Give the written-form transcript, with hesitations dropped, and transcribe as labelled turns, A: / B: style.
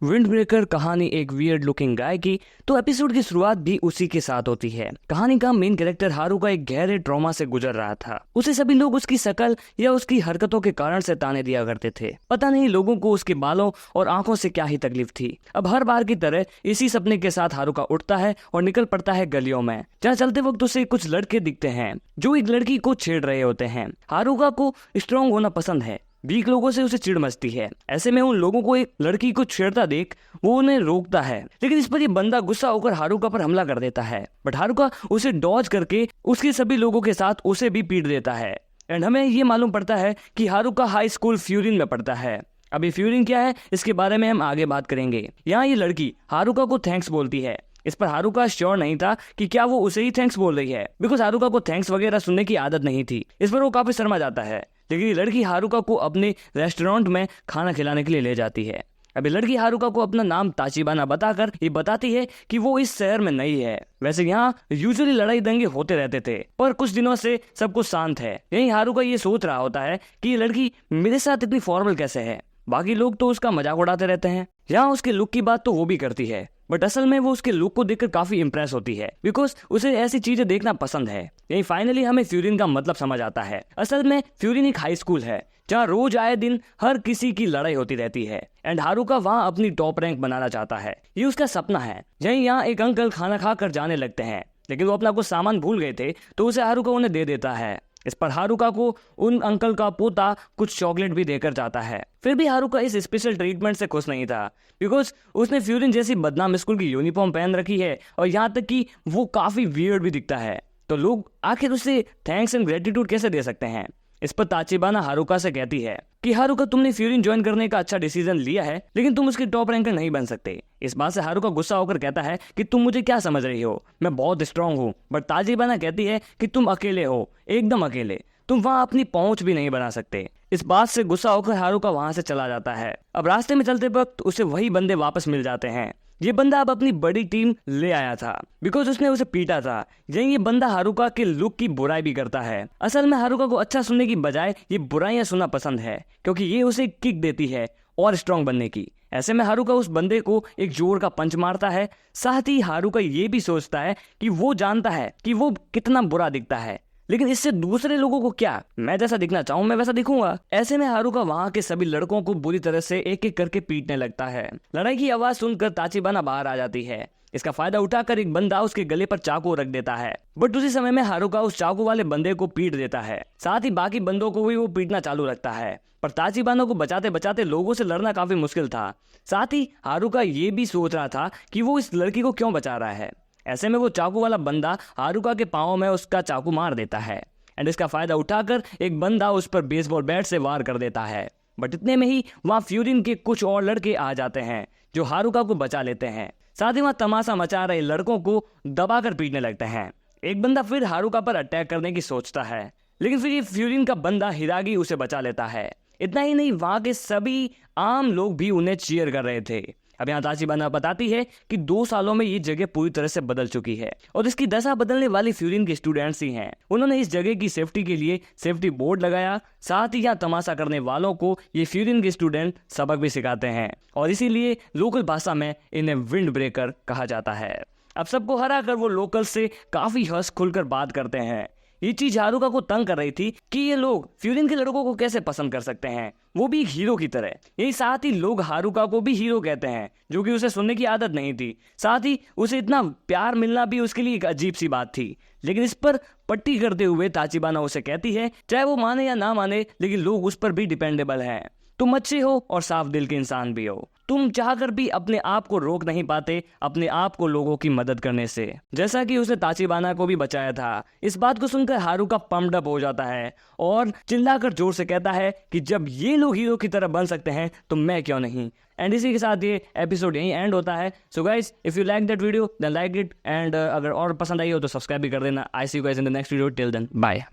A: Wind breaker कहानी एक weird looking guy की तो एपिसोड की शुरुआत भी उसी के साथ होती है। कहानी का मेन कैरेक्टर हारुका एक गहरे ट्रॉमा से गुजर रहा था। उसे सभी लोग उसकी शकल या उसकी हरकतों के कारण से ताने दिया करते थे। पता नहीं लोगों को उसके बालों और आंखों से क्या ही तकलीफ थी। अब हर बार की तरह इसी सपने के साथ हारुका उठता है और निकल पड़ता है गलियों में, जहाँ चलते वक्त उसे कुछ लड़के दिखते हैं जो एक लड़की को छेड़ रहे होते हैं। हारुका को स्ट्रॉन्ग होना पसंद है, वीक लोगों से उसे चिढ़ मचती है। ऐसे में उन लोगों को एक लड़की को छेड़ता देख वो उन्हें रोकता है, लेकिन इस पर ये बंदा गुस्सा होकर हारुका पर हमला कर देता है। बट हारुका उसे डॉज करके उसके सभी लोगों के साथ उसे भी पीट देता है। एंड हमें ये मालूम पड़ता है कि हारुका हाई स्कूल फ्यूरिन में पढ़ता है। अभी फ्यूरिन क्या है इसके बारे में हम आगे बात करेंगे। यहाँ ये लड़की हारुका को थैंक्स बोलती है। इस पर हारुका श्योर नहीं था कि क्या वो उसे ही थैंक्स बोल रही है, बिकॉज हारुका को थैंक्स वगैरह सुनने की आदत नहीं थी। इस पर वो काफी शर्मा जाता है, लेकिन ये लड़की हारुका को अपने रेस्टोरेंट में खाना खिलाने के लिए ले जाती है। अभी लड़की हारुका को अपना नाम ताचिबाना बताकर ये बताती है कि वो इस शहर में नई है। वैसे यहाँ यूजुअली लड़ाई दंगे होते रहते थे, पर कुछ दिनों से सब कुछ शांत है। यही हारुका ये सोच रहा होता है कि ये लड़की मेरे साथ इतनी फॉर्मल कैसे है, बाकी लोग तो उसका मजाक उड़ाते रहते हैं। यहाँ उसके लुक की बात तो वो भी करती है, बट असल में वो उसके लुक को देखकर काफी इंप्रेस होती है, बिकॉज उसे ऐसी चीजें देखना पसंद है। यही फाइनली हमें फ्यूरिन का मतलब समझ आता है। असल में फ्यूरिन एक हाई स्कूल है जहाँ रोज आए दिन हर किसी की लड़ाई होती रहती है। एंड हारुका वहाँ अपनी टॉप रैंक बनाना चाहता है, ये उसका सपना है। यही यहाँ एक अंकल खाना खा कर जाने लगते हैं, लेकिन वो अपना कुछ सामान भूल गए थे तो उसे हारुका उन्हें दे देता है। इस पर हारुका को उन अंकल का पोता कुछ चॉकलेट भी देकर जाता है। फिर भी हारुका इस स्पेशल ट्रीटमेंट से खुश नहीं था, बिकॉज उसने फ्यूरिन जैसी बदनाम स्कूल की यूनिफॉर्म पहन रखी है और यहाँ तक कि वो काफी वियर्ड भी दिखता है। तो लोग आखिर उसे थैंक्स एंड ग्रेटिट्यूड कैसे दे सकते हैं। इस पर ताचिबाना हारुका से कहती है कि हारुका तुमने फ्यूरिन ज्वाइन करने का अच्छा डिसीजन लिया है, लेकिन तुम उसकी टॉप रैंकर नहीं बन सकते। इस बात से हारुका गुस्सा होकर कहता है कि तुम मुझे क्या समझ रही हो, मैं बहुत स्ट्रांग हूँ। बट ताचिबाना कहती है कि तुम अकेले हो, एकदम अकेले, तुम वहां अपनी पहुंच भी नहीं बना सकते। इस बात से गुस्सा होकर हारुका वहां से चला जाता है। अब रास्ते में चलते वक्त उसे वही बंदे वापस मिल जाते हैं। ये बंदा अब अपनी बड़ी टीम ले आया था, बिकॉज उसने उसे पीटा था। यही ये बंदा हारुका के लुक की बुराई भी करता है। असल में हारुका को अच्छा सुनने की बजाय ये बुराइयां सुनना पसंद है, क्योंकि ये उसे किक देती है और स्ट्रांग बनने की। ऐसे में हारुका उस बंदे को एक जोर का पंच मारता है। साथ ही हारुका ये भी सोचता है कि वो जानता है कि वो कितना बुरा दिखता है, लेकिन इससे दूसरे लोगों को क्या, मैं जैसा दिखना चाहूं मैं वैसा दिखूंगा। ऐसे में हारुका वहां के सभी लड़कों को बुरी तरह से एक एक करके पीटने लगता है। लड़ाई की आवाज सुनकर ताचिबाना बाहर आ जाती है। इसका फायदा उठाकर एक बंदा उसके गले पर चाकू रख देता है, बट उसी समय में हारुका उस चाकू वाले बंदे को पीट देता है। साथ ही बाकी बंदों को भी वो पीटना चालू रखता है, पर ताचिबाना को बचाते बचाते लोगों से लड़ना काफी मुश्किल था। साथ ही हारुका ये भी सोच रहा था कि वो इस लड़की को क्यों बचा रहा है। ऐसे में वो चाकू वाला बंदा हारुका के पांव में उसका चाकू मार देता है। एंड इसका फायदा उठाकर एक बंदा उस पर बेसबॉल बैट से वार कर देता है। बट इतने में ही वहां फ्यूरिन के कुछ और लड़के आ जाते हैं जो हारुका को बचा लेते हैं। साथ ही वहां तमाशा मचा रहे लड़कों को दबाकर पीटने लगते हैं। एक बंदा फिर हारुका पर अटैक करने की सोचता है, लेकिन फिर ये फ्यूरिन का बंदा हिरागी उसे बचा लेता है। इतना ही नहीं, वहां के सभी आम लोग भी उन्हें चीयर कर रहे थे। अब यहाँ ताचिबाना बताती है कि 2 सालों में ये जगह पूरी तरह से बदल चुकी है और इसकी दशा बदलने वाली फ्यूरिन के स्टूडेंट्स ही हैं। उन्होंने इस जगह की सेफ्टी के लिए सेफ्टी बोर्ड लगाया। साथ ही यहाँ तमाशा करने वालों को ये फ्यूरिन के स्टूडेंट सबक भी सिखाते हैं और इसीलिए लोकल भाषा में इन्हें विंड ब्रेकर कहा जाता है। अब सबको हरा कर वो लोकल से काफी हंस खुलकर बात करते हैं। ये चीज हारुका को तंग कर रही थी कि ये लोग फ्यूरिन के लड़कों को कैसे पसंद कर सकते हैं, वो भी एक हीरो की तरह। यही साथ ही लोग हारुका को भी हीरो कहते हैं, जो कि उसे सुनने की आदत नहीं थी। साथ ही उसे इतना प्यार मिलना भी उसके लिए एक अजीब सी बात थी। लेकिन इस पर पट्टी करते हुए ताचिबाना उसे कहती है, चाहे वो माने या ना माने, लेकिन लोग उस पर भी डिपेंडेबल हैं। तुम अच्छे हो और साफ दिल के इंसान भी हो। तुम चाहकर भी अपने आप को रोक नहीं पाते अपने आप को लोगों की मदद करने से, जैसा कि उसने ताचिबाना को भी बचाया था। इस बात को सुनकर हारुका पम्प्ड अप हो जाता है और चिल्लाकर जोर से कहता है कि जब ये लोग हीरो की तरह बन सकते हैं तो मैं क्यों नहीं। एंड इसी के साथ ये एपिसोड यहीं एंड होता है। So guys, if you like that video then like it, and अगर और पसंद आई हो तो सब्सक्राइब भी कर देना। I see you guys in the next video. Till then bye.